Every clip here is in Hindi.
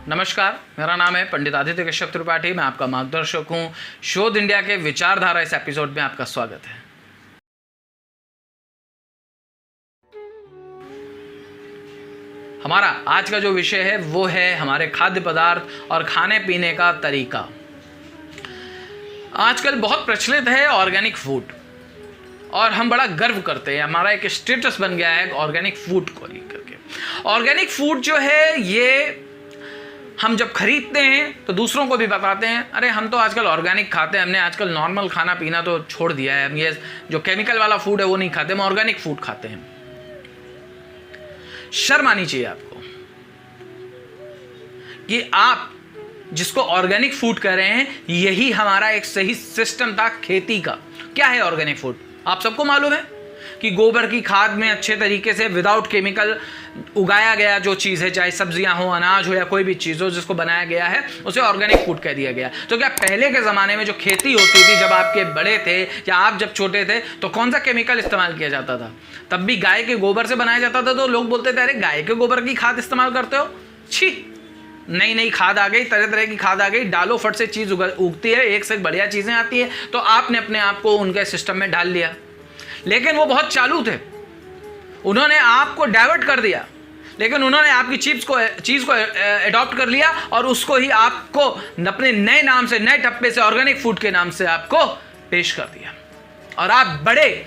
नमस्कार, मेरा नाम है पंडित आदित्य कश्यप त्रिपाठी। मैं आपका मार्गदर्शक हूँ। शोध इंडिया के विचारधारा इस एपिसोड में आपका स्वागत है। हमारा आज का जो विषय है वो है हमारे खाद्य पदार्थ और खाने पीने का तरीका। आजकल बहुत प्रचलित है ऑर्गेनिक फूड और हम बड़ा गर्व करते हैं। हमारा एक स्टेटस बन गया है ऑर्गेनिक फूड को लेकर के। ऑर्गेनिक फूड जो है ये हम जब खरीदते हैं तो दूसरों को भी बताते हैं, अरे हम तो आजकल ऑर्गेनिक खाते हैं, हमने आजकल नॉर्मल खाना पीना तो छोड़ दिया है, हम ये जो केमिकल वाला फूड है वो नहीं खाते, हम ऑर्गेनिक फूड खाते हैं। शर्म आनी चाहिए आपको कि आप जिसको ऑर्गेनिक फूड कह रहे हैं यही हमारा एक सही सिस्टम था खेती का। क्या है ऑर्गेनिक फूड? आप सबको मालूम है कि गोबर की खाद में अच्छे तरीके से विदाउट केमिकल उगाया गया जो चीज़ है, चाहे सब्जियां हो, अनाज हो या कोई भी चीज़ हो जिसको बनाया गया है, उसे ऑर्गेनिक फूड कह दिया गया। तो क्या पहले के ज़माने में जो खेती होती थी, जब आपके बड़े थे या आप जब छोटे थे, तो कौन सा केमिकल इस्तेमाल किया जाता था? तब भी गाय के गोबर से बनाया जाता था। तो लोग बोलते थे, अरे गाय के गोबर की खाद इस्तेमाल करते हो, छी, नई नई खाद आ गई, तरह तरह की खाद आ गई, डालो फट से चीज़ उगती है, एक से बढ़िया चीज़ें आती है। तो आपने अपने आप को उनके सिस्टम में डाल लिया। लेकिन वो बहुत चालू थे, उन्होंने आपको डाइवर्ट कर दिया, लेकिन उन्होंने आपकी चीज़ को अडॉप्ट कर लिया और उसको ही आपको अपने नए नाम से, नए टप्पे से, ऑर्गेनिक फूड के नाम से आपको पेश कर दिया। और आप बड़े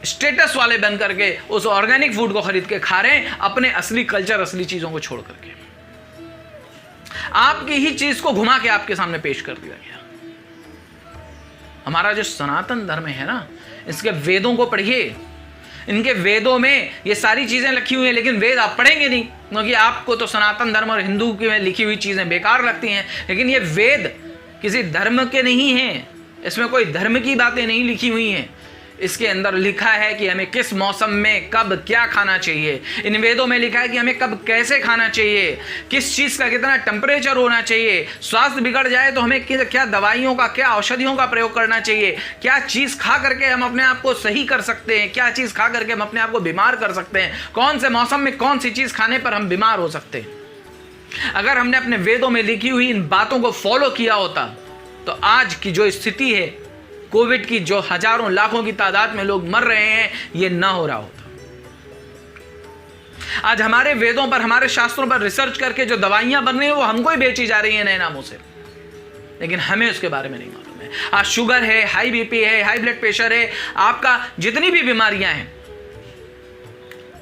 स्टेटस वाले बन करके उस ऑर्गेनिक फूड को खरीद के खा रहे हैं, अपने असली कल्चर, असली चीज़ों को छोड़ करके। आपकी ही चीज़ को घुमा के आपके सामने पेश कर दिया गया। हमारा जो सनातन धर्म है ना, इसके वेदों को पढ़िए। इनके वेदों में ये सारी चीज़ें लिखी हुई हैं, लेकिन वेद आप पढ़ेंगे नहीं, क्योंकि आपको तो सनातन धर्म और हिंदू की में लिखी हुई चीज़ें बेकार लगती हैं। लेकिन ये वेद किसी धर्म के नहीं हैं, इसमें कोई धर्म की बातें नहीं लिखी हुई हैं। इसके अंदर लिखा है कि हमें किस मौसम में कब क्या खाना चाहिए। इन वेदों में लिखा है कि हमें कब कैसे खाना चाहिए, किस चीज़ का कितना टेम्परेचर होना चाहिए, स्वास्थ्य बिगड़ जाए तो हमें क्या दवाइयों का, क्या औषधियों का प्रयोग करना चाहिए, क्या चीज़ खा करके हम अपने आप को सही कर सकते हैं, क्या चीज़ खा करके हम अपने आप को बीमार कर सकते हैं, कौन से मौसम में कौन सी चीज़ खाने पर हम बीमार हो सकते हैं। अगर हमने अपने वेदों में लिखी हुई इन बातों को फॉलो किया होता तो आज की जो स्थिति है, कोविड की जो हजारों लाखों की तादाद में लोग मर रहे हैं, ये ना हो रहा होता। आज हमारे वेदों पर, हमारे शास्त्रों पर रिसर्च करके जो दवाइयां बन रही हैं वो हमको ही बेची जा रही हैं नए नामों से, लेकिन हमें उसके बारे में नहीं मालूम है। आज शुगर है, हाई बीपी है, हाई ब्लड प्रेशर है, आपका जितनी भी बीमारियां हैं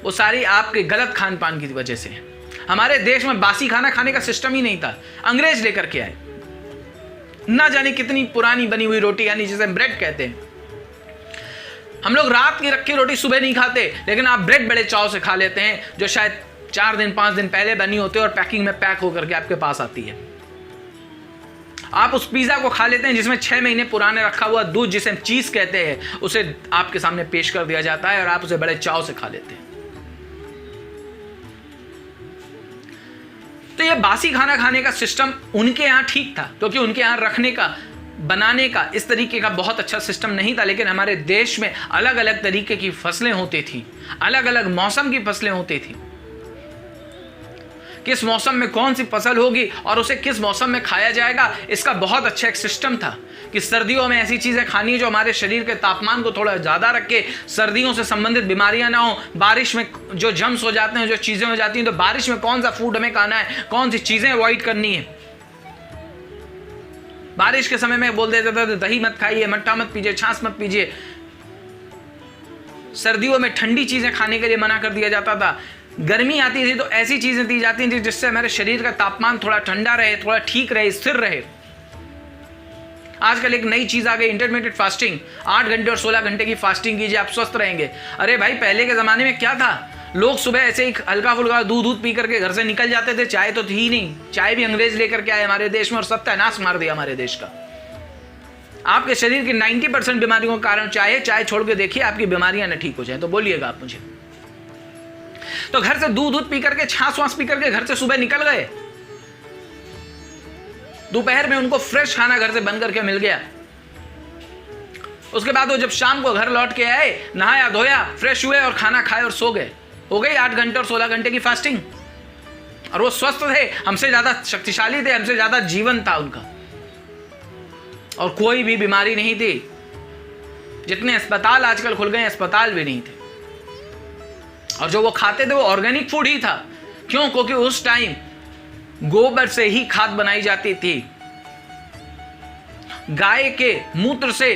वो सारी आपके गलत खान पान की वजह से है। हमारे देश में बासी खाना खाने का सिस्टम ही नहीं था, अंग्रेज लेकर के आए। ना जाने कितनी पुरानी बनी हुई रोटी, यानी जिसे ब्रेड कहते हैं। हम लोग रात की रखी रोटी सुबह नहीं खाते, लेकिन आप ब्रेड बड़े चाव से खा लेते हैं, जो शायद 4 दिन 5 दिन पहले बनी होती है और पैकिंग में पैक होकर के आपके पास आती है। आप उस पिज्जा को खा लेते हैं जिसमें 6 महीने पुराने रखा हुआ दूध, जिसे चीज कहते हैं, उसे आपके सामने पेश कर दिया जाता है और आप उसे बड़े चाव से खा लेते हैं। तो ये बासी खाना खाने का सिस्टम उनके यहाँ ठीक था, क्योंकि उनके यहाँ रखने का, बनाने का इस तरीके का बहुत अच्छा सिस्टम नहीं था। लेकिन हमारे देश में अलग अलग तरीके की फसलें होती थी, अलग अलग मौसम की फसलें होती थी। किस मौसम में कौन सी फसल होगी और उसे किस मौसम में खाया जाएगा, इसका बहुत अच्छा एक सिस्टम था कि सर्दियों में ऐसी चीज़ें खानी है जो हमारे शरीर के तापमान को थोड़ा ज़्यादा रखे, सर्दियों से संबंधित बीमारियां ना हो। बारिश में जो जम्स हो जाते हैं, जो चीज़ें हो जाती हैं, तो बारिश में कौन सा फूड हमें खाना है, कौन सी चीज़ें अवॉइड करनी है। बारिश के समय में बोल देता था दही मत खाइए, मट्ठा मत पीजिए, छाछ मत पीजिए। सर्दियों में ठंडी चीज़ें खाने के लिए मना कर दिया जाता था। गर्मी आती थी तो ऐसी चीज़ें दी जाती थी जिससे हमारे शरीर का तापमान थोड़ा ठंडा रहे, थोड़ा ठीक रहे, स्थिर रहे। आजकल एक नई चीज़ आ गई, इंटरमिटेंट फास्टिंग। 8 घंटे और 16 घंटे की फास्टिंग कीजिए, आप स्वस्थ रहेंगे। अरे भाई, पहले के ज़माने में क्या था, लोग सुबह ऐसे ही हल्का फुल्का दूध पी करके घर से निकल जाते थे। चाय तो थी ही नहीं, चाय भी अंग्रेज लेकर के आए हमारे देश में और सत्यानाश मार दिया हमारे देश का। आपके शरीर की 90% बीमारियों का कारण चाय है। चाय छोड़ के देखिए, आपकी बीमारियां न ठीक हो जाए, तो बोलिएगा आप मुझे। तो घर से दूध पी करके, छाछ वाछ पी करके घर से सुबह निकल गए, दोपहर में उनको फ्रेश खाना घर से बन करके मिल गया। उसके बाद वो जब शाम को घर लौट के आए, नहाया धोया, फ्रेश हुए और खाना खाए और सो गए। हो गई 8 घंटे और 16 घंटे की फास्टिंग। और वो स्वस्थ थे, हमसे ज्यादा शक्तिशाली थे, हमसे ज्यादा जीवन था उनका, और कोई भी बीमारी नहीं थी। जितने अस्पताल आजकल खुल गए, अस्पताल भी नहीं थे। और जो वो खाते थे वो ऑर्गेनिक फूड ही था। क्यों? क्योंकि उस टाइम गोबर से ही खाद बनाई जाती थी, गाय के मूत्र से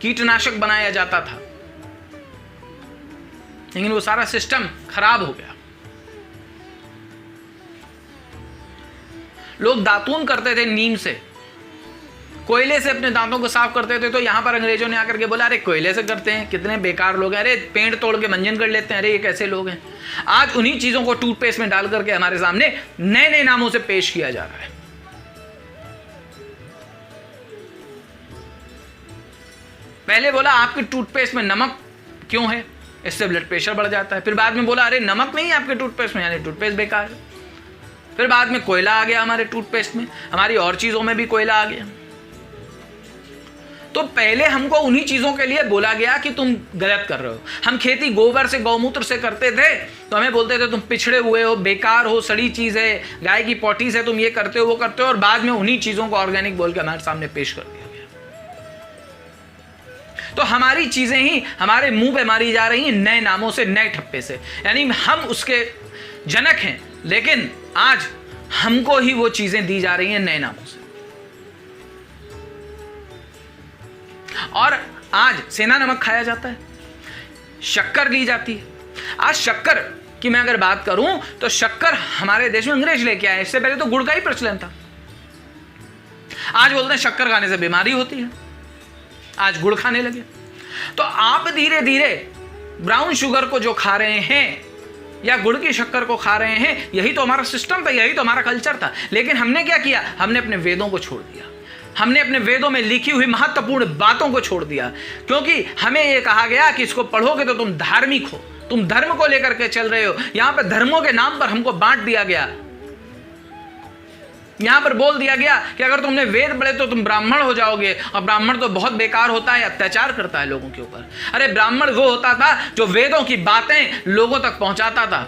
कीटनाशक बनाया जाता था। लेकिन वो सारा सिस्टम खराब हो गया। लोग दातून करते थे नीम से, कोयले से अपने दांतों को साफ करते थे। तो यहां पर अंग्रेजों ने आकर के बोला, अरे कोयले से करते हैं, कितने बेकार लोग हैं, अरे पेड़ तोड़ के मंजन कर लेते हैं, अरे ये कैसे लोग हैं। आज उन्हीं चीजों को टूथपेस्ट में डाल करके हमारे सामने नए नए नामों से पेश किया जा रहा है। पहले बोला आपके टूथपेस्ट में नमक क्यों है, इससे ब्लड प्रेशर बढ़ जाता है। फिर बाद में बोला अरे नमक नहीं है आपके टूथपेस्ट में, यानी टूथपेस्ट बेकार है। फिर बाद में कोयला आ गया हमारे टूथपेस्ट में, हमारी और चीजों में भी कोयला आ गया। तो पहले हमको उन्हीं चीजों के लिए बोला गया कि तुम गलत कर रहे हो। हम खेती गोबर से, गौमूत्र से करते थे, तो हमें बोलते थे तुम पिछड़े हुए हो, बेकार हो, सड़ी चीज है, गाय की पॉटी से तुम ये करते हो, वो करते हो। और बाद में उन्हीं चीजों को ऑर्गेनिक बोल के हमारे सामने पेश कर दिया गया। तो हमारी चीजें ही हमारे मुंह पे मारी जा रही हैं नए नामों से, नए ठप्पे से। यानी हम उसके जनक हैं, लेकिन आज हमको ही वो चीजें दी जा रही हैं नए नामों से। और आज सेंधा नमक खाया जाता है, शक्कर ली जाती है। आज शक्कर की मैं अगर बात करूं तो शक्कर हमारे देश में अंग्रेज लेके आए। इससे पहले तो गुड़ का ही प्रचलन था। आज बोलते हैं शक्कर खाने से बीमारी होती है, आज गुड़ खाने लगे। तो आप धीरे धीरे ब्राउन शुगर को जो खा रहे हैं या गुड़ की शक्कर को खा रहे हैं, यही तो हमारा सिस्टम था, यही तो हमारा कल्चर था। लेकिन हमने क्या किया? हमने अपने वेदों को छोड़ दिया, हमने अपने वेदों में लिखी हुई महत्वपूर्ण बातों को छोड़ दिया। क्योंकि हमें यह कहा गया कि इसको पढ़ोगे तो तुम धार्मिक हो, तुम धर्म को लेकर के चल रहे हो। यहां पर धर्मों के नाम पर हमको बांट दिया गया। यहां पर बोल दिया गया कि अगर तुमने वेद पढ़े तो तुम ब्राह्मण हो जाओगे, और ब्राह्मण तो बहुत बेकार होता है, अत्याचार करता है लोगों के ऊपर। अरे ब्राह्मण वो होता था जो वेदों की बातें लोगों तक पहुंचाता था,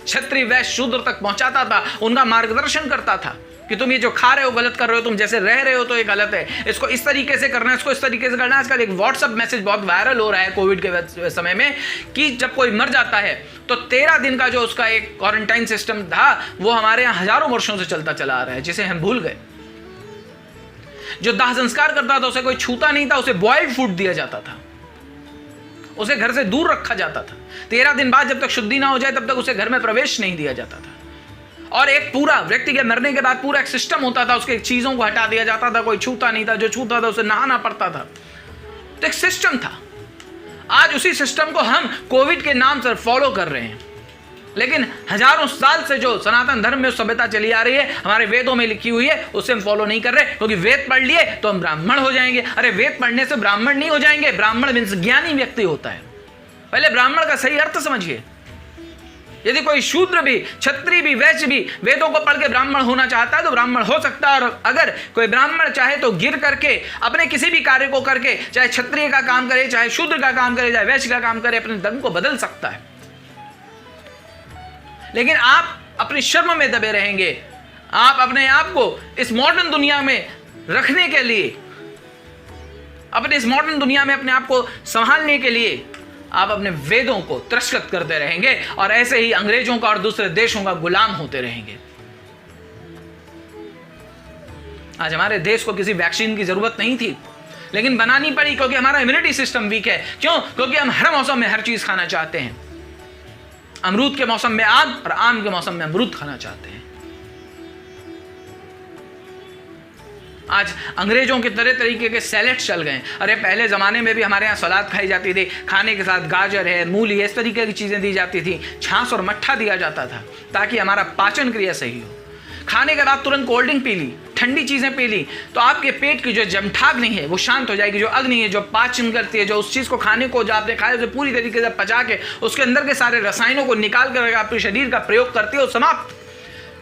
क्षत्रिय वैश्य शूद्र तक पहुंचाता था, उनका मार्गदर्शन करता था कि तुम ये जो खा रहे हो गलत कर रहे हो, तुम जैसे रह रहे हो तो ये गलत है, इसको इस तरीके से करना है, इसको इस तरीके से करना है। आजकल एक व्हाट्सएप मैसेज बहुत वायरल हो रहा है कोविड के समय में कि जब कोई मर जाता है तो 13 दिन का जो उसका एक क्वारंटाइन सिस्टम था, वो हमारे यहाँ हजारों वर्षों से चलता चला आ रहा है, जिसे हम भूल गए। जो दाह संस्कार करता था उसे कोई छूता नहीं था, उसे बॉइल्ड फूड दिया जाता था, उसे घर से दूर रखा जाता था। 13 दिन बाद जब तक शुद्धि ना हो जाए तब तक उसे घर में प्रवेश नहीं दिया जाता था। और एक पूरा व्यक्ति के मरने के बाद पूरा एक सिस्टम होता था, उसके चीजों को हटा दिया जाता था, कोई छूता नहीं था, जो छूता था उसे नहाना पड़ता था। तो एक सिस्टम था। आज उसी सिस्टम को हम कोविड के नाम से फॉलो कर रहे हैं। लेकिन हजारों साल से जो सनातन धर्म में सभ्यता चली आ रही है, हमारे वेदों में लिखी हुई है, उसे हम फॉलो नहीं कर रहे, क्योंकि वेद पढ़ लिए तो हम ब्राह्मण हो जाएंगे। अरे वेद पढ़ने से ब्राह्मण नहीं हो जाएंगे, ब्राह्मण मीन्स ज्ञानी व्यक्ति होता है। पहले ब्राह्मण का सही अर्थ समझिए। यदि कोई शूद्र भी, क्षत्रिय भी, वैश्य भी वेदों को पढ़ के ब्राह्मण होना चाहता है तो ब्राह्मण हो सकता है। और अगर कोई ब्राह्मण चाहे तो गिर करके अपने किसी भी कार्य को करके, चाहे क्षत्रिय का काम करे, चाहे शूद्र का काम करे, चाहे वैश्य का काम करे, अपने धर्म को बदल सकता है। लेकिन आप अपने शर्म में दबे रहेंगे। आप अपने आप को इस मॉडर्न दुनिया में रखने के लिए, अपने इस मॉडर्न दुनिया में अपने आप को संभालने के लिए आप अपने वेदों को तिरस्कृत करते रहेंगे, और ऐसे ही अंग्रेजों का और दूसरे देशों का गुलाम होते रहेंगे। आज हमारे देश को किसी वैक्सीन की जरूरत नहीं थी, लेकिन बनानी पड़ी, क्योंकि हमारा इम्यूनिटी सिस्टम वीक है। क्यों? क्योंकि हम हर मौसम में हर चीज खाना चाहते हैं। अमरूद के मौसम में आम और आम के मौसम में अमरूद खाना चाहते हैं। आज अंग्रेजों के तरह तरीके के सैलेड चल गए। अरे पहले ज़माने में भी हमारे यहाँ सलाद खाई जाती थी, खाने के साथ गाजर है, मूली है, इस तरीके की चीज़ें दी जाती थी। छाछ और मट्ठा दिया जाता था ताकि हमारा पाचन क्रिया सही हो। खाने के बाद तुरंत कोल्ड ड्रिंक पी ली, ठंडी चीज़ें पी ली, तो आपके पेट की जो जमठाग नहीं है वो शांत हो जाएगी। जो अग्नि है, जो पाचन करती है, जो उस चीज़ को खाने को जो आपने खाया उसे पूरी तरीके से पचा के उसके अंदर के सारे रसायनों को निकाल कर आपके शरीर का प्रयोग करती है, वो समाप्त।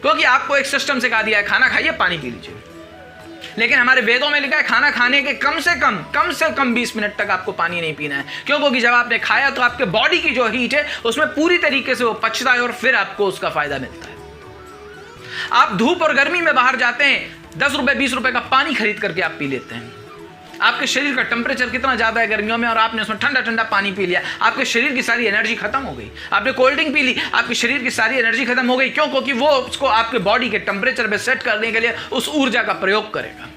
क्योंकि आपको एक सिस्टम सिखा दिया है, खाना खाइए, पानी पी लीजिए। लेकिन हमारे वेदों में लिखा है खाना खाने के कम से कम 20 मिनट तक आपको पानी नहीं पीना है। क्यों? क्योंकि जब आपने खाया तो आपके बॉडी की जो हीट है उसमें पूरी तरीके से वो पचता है और फिर आपको उसका फायदा मिलता है। आप धूप और गर्मी में बाहर जाते हैं, 10 रुपए 20 रुपए का पानी खरीद करके आप पी लेते हैं। आपके शरीर का टेम्परेचर कितना ज्यादा है गर्मियों में, और आपने उसमें ठंडा ठंडा पानी पी लिया, आपके शरीर की सारी एनर्जी खत्म हो गई। आपने कोल्ड ड्रिंक पी ली, आपके शरीर की सारी एनर्जी खत्म हो गई। क्यों? क्योंकि वो उसको आपके बॉडी के टेम्परेचर पे सेट करने के लिए उस ऊर्जा का प्रयोग करेगा।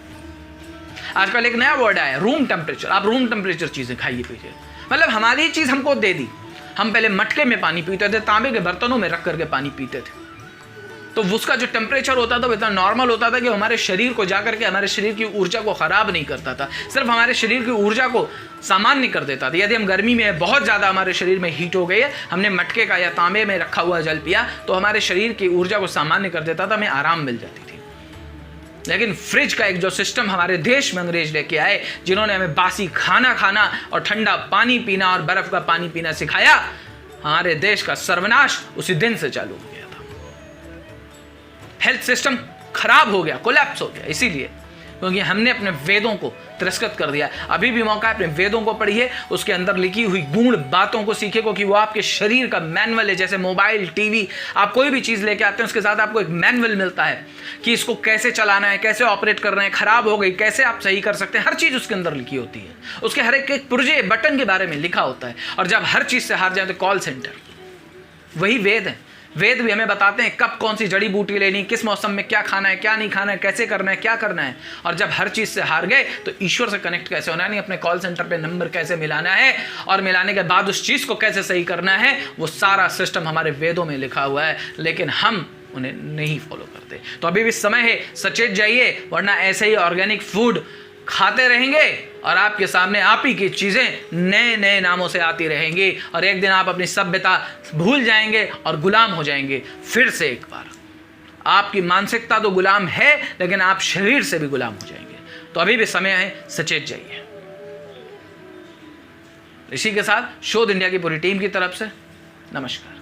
आजकल एक नया वर्ड आया, रूम टेम्परेचर। आप रूम टेम्परेचर चीजें खाइए पीजिए, मतलब हमारी चीज हमको दे दी। हम पहले मटके में पानी पीते थे, तांबे के बर्तनों में रख करके पानी पीते थे, तो उसका जो टेम्परेचर होता था वो इतना नॉर्मल होता था कि हमारे शरीर को जाकर के हमारे शरीर की ऊर्जा को खराब नहीं करता था, सिर्फ हमारे शरीर की ऊर्जा को सामान्य कर देता था। यदि हम गर्मी में बहुत ज़्यादा हमारे शरीर में हीट हो गई है, हमने मटके का या तांबे में रखा हुआ जल पिया, तो हमारे शरीर की ऊर्जा को सामान्य कर देता था, हमें आराम मिल जाती थी। लेकिन फ्रिज का एक जो सिस्टम हमारे देश में अंग्रेज लेके आए, जिन्होंने हमें बासी खाना खाना और ठंडा पानी पीना और बर्फ का पानी पीना सिखाया, हमारे देश का सर्वनाश उसी दिन से चालू हो गया था। हेल्थ सिस्टम खराब हो गया, कोलैप्स हो गया, इसीलिए क्योंकि हमने अपने वेदों को तिरस्कृत कर दिया। अभी भी मौका है, अपने वेदों को पढ़िए, उसके अंदर लिखी हुई गूढ़ बातों को सीखे, क्योंकि वो आपके शरीर का मैनुअल है। जैसे मोबाइल, टीवी, आप कोई भी चीज़ लेके आते हैं उसके साथ आपको एक मैनुअल मिलता है कि इसको कैसे चलाना है, कैसे ऑपरेट करना है, खराब हो गई कैसे आप सही कर सकते हैं, हर चीज़ उसके अंदर लिखी होती है। उसके हर एक पुर्जे बटन के बारे में लिखा होता है। और जब हर चीज़ से हार जाए तो कॉल सेंटर, वही वेद है। वेद भी हमें बताते हैं कब कौन सी जड़ी बूटी लेनी, किस मौसम में क्या खाना है, क्या नहीं खाना है, कैसे करना है, क्या करना है। और जब हर चीज़ से हार गए तो ईश्वर से कनेक्ट कैसे होना है, नहीं अपने कॉल सेंटर पे नंबर कैसे मिलाना है, और मिलाने के बाद उस चीज़ को कैसे सही करना है, वो सारा सिस्टम हमारे वेदों में लिखा हुआ है, लेकिन हम उन्हें नहीं फॉलो करते। तो अभी भी समय है, सचेत जाइए, वरना ऐसे ही ऑर्गेनिक फूड खाते रहेंगे और आपके सामने आप ही की चीज़ें नए नए नामों से आती रहेंगी, और एक दिन आप अपनी सभ्यता भूल जाएंगे और गुलाम हो जाएंगे। फिर से एक बार, आपकी मानसिकता तो गुलाम है, लेकिन आप शरीर से भी गुलाम हो जाएंगे। तो अभी भी समय है, सचेत जाइए। इसी के साथ शोध इंडिया की पूरी टीम की तरफ से नमस्कार।